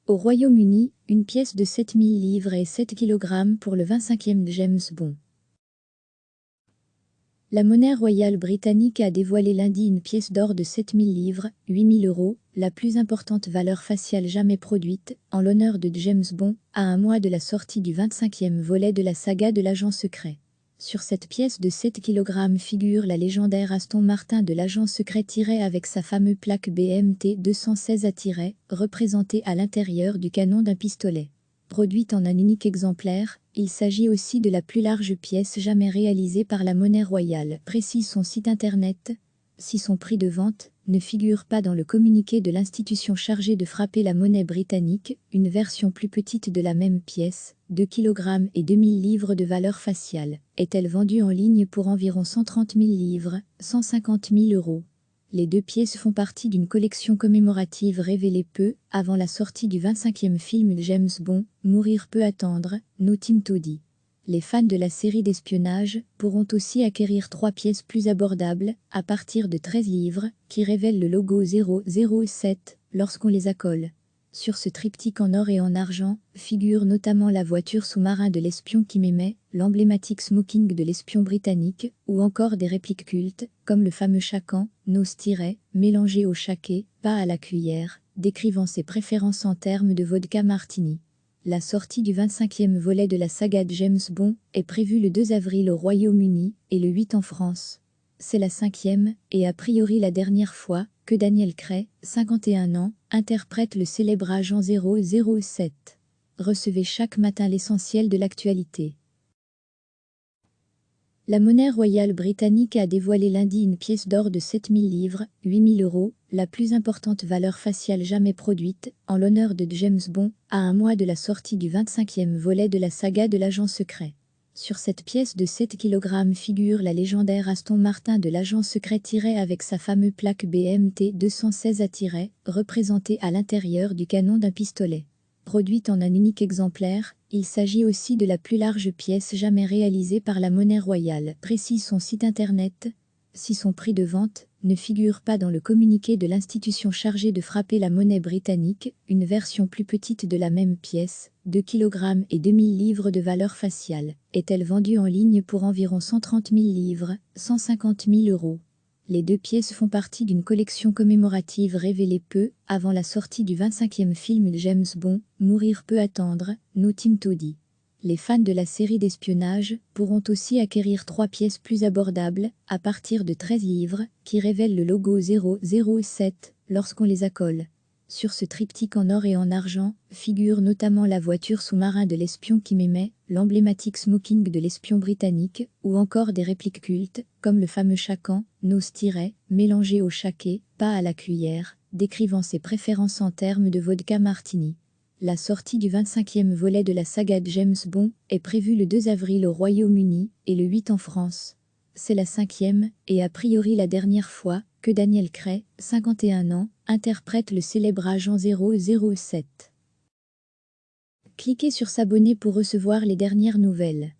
Au Royaume-Uni, une pièce de 7000 livres et 7 kg pour le 25e James Bond. La monnaie royale britannique a dévoilé lundi une pièce d'or de 7000 livres, 8000 €, la plus importante valeur faciale jamais produite, en l'honneur de James Bond, à un mois de la sortie du 25e volet de la saga de l'agent secret. Sur cette pièce de 7 kg figure la légendaire Aston Martin de l'agent secret avec sa fameuse plaque BMT 216 représentée à l'intérieur du canon d'un pistolet. Produite en un unique exemplaire, il s'agit aussi de la plus large pièce jamais réalisée par la monnaie royale, précise son site internet. Si son prix de vente ne figure pas dans le communiqué de l'institution chargée de frapper la monnaie britannique, une version plus petite de la même pièce, 2 kg et 2000 livres de valeur faciale, est-elle vendue en ligne pour environ 130 000 livres, 150 000 €. Les deux pièces font partie d'une collection commémorative révélée peu avant la sortie du 25e film James Bond, Mourir peut attendre, No Time to Die. Les fans de la série d'espionnage pourront aussi acquérir 3 pièces plus abordables, à partir de 13 livres, qui révèlent le logo 007 lorsqu'on les accole. Sur ce triptyque en or et en argent, figure notamment la voiture sous-marin de l'espion qui m'aimait, l'emblématique smoking de l'espion britannique, ou encore des répliques cultes, comme le fameux Chacan, Nose-, mélangé au Shaké, pas à la cuillère, décrivant ses préférences en termes de vodka martini. La sortie du 25e volet de la saga de James Bond est prévue le 2 avril au Royaume-Uni et le 8 en France. C'est la 5e, et a priori la dernière fois, que Daniel Craig, 51 ans, interprète le célèbre agent 007. Recevez chaque matin l'essentiel de l'actualité. La monnaie royale britannique a dévoilé lundi une pièce d'or de 7000 livres, 8000 €, la plus importante valeur faciale jamais produite, en l'honneur de James Bond, à un mois de la sortie du 25e volet de la saga de l'agent secret. Sur cette pièce de 7 kg figure la légendaire Aston Martin de l'agent secret avec sa fameuse plaque BMT 216 représentée à l'intérieur du canon d'un pistolet. Produite en un unique exemplaire, il s'agit aussi de la plus large pièce jamais réalisée par la monnaie royale, précise son site internet. Si son prix de vente ne figure pas dans le communiqué de l'institution chargée de frapper la monnaie britannique, une version plus petite de la même pièce, 2 kg et 2000 livres de valeur faciale, est-elle vendue en ligne pour environ 130 000 livres, 150 000 €. Les deux pièces font partie d'une collection commémorative révélée peu avant la sortie du 25e film James Bond, Mourir peut attendre, No Time to Die. Les fans de la série d'espionnage pourront aussi acquérir 3 pièces plus abordables, à partir de 13 livres, qui révèlent le logo 007 lorsqu'on les accole. Sur ce triptyque en or et en argent, figure notamment la voiture sous-marin de l'espion qui m'aimait, l'emblématique smoking de l'espion britannique, ou encore des répliques cultes, comme le fameux Chacan, Nose-, mélangé au Shaké, pas à la cuillère, décrivant ses préférences en termes de vodka martini. La sortie du 25e volet de la saga de James Bond est prévue le 2 avril au Royaume-Uni et le 8 en France. C'est la 5e, et a priori la dernière fois, que Daniel Craig, 51 ans, interprète le célèbre agent 007. Cliquez sur s'abonner pour recevoir les dernières nouvelles.